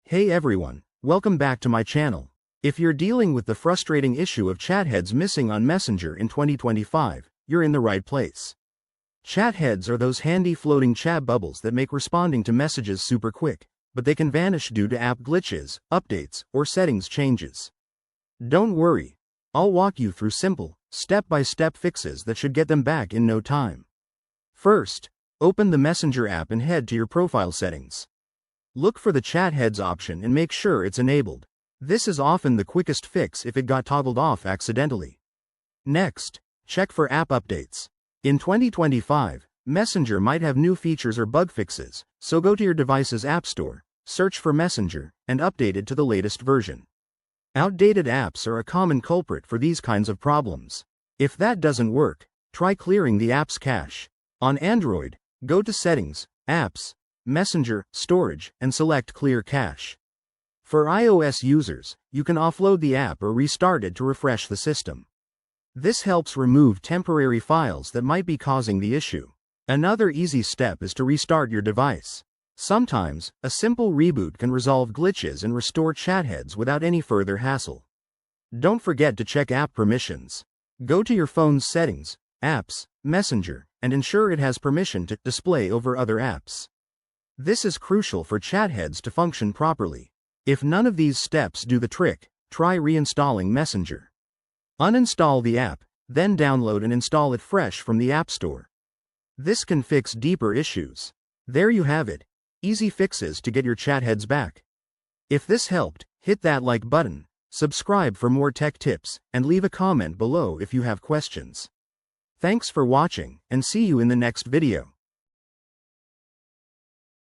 Hey everyone, welcome back to my channel. If you're dealing with the frustrating issue of chat heads missing on Messenger in 2025, you're in the right place. Chat heads are those handy floating chat bubbles that make responding to messages super quick, but they can vanish due to app glitches, updates, or settings changes. Don't worry, I'll walk you through simple, step-by-step fixes that should get them back in no time. First, open the Messenger app and head to your profile settings. Look for the chat heads option and make sure it's enabled. This is often the quickest fix if it got toggled off accidentally. Next, check for app updates. In 2025, Messenger might have new features or bug fixes, so go to your device's app store, search for Messenger, and update it to the latest version. Outdated apps are a common culprit for these kinds of problems. If that doesn't work, try clearing the app's cache. On Android, go to Settings, Apps, Messenger, Storage, and select Clear Cache. For iOS users, you can offload the app or restart it to refresh the system. This helps remove temporary files that might be causing the issue. Another easy step is to restart your device. Sometimes, a simple reboot can resolve glitches and restore chat heads without any further hassle. Don't forget to check app permissions. Go to your phone's Settings, Apps, Messenger, and ensure it has permission to display over other apps. This is crucial for chat heads to function properly. If none of these steps do the trick, try reinstalling Messenger. Uninstall the app, then download and install it fresh from the App Store. This can fix deeper issues. There you have it, easy fixes to get your chat heads back. If this helped, hit that like button, subscribe for more tech tips, and leave a comment below if you have questions. Thanks for watching, and see you in the next video.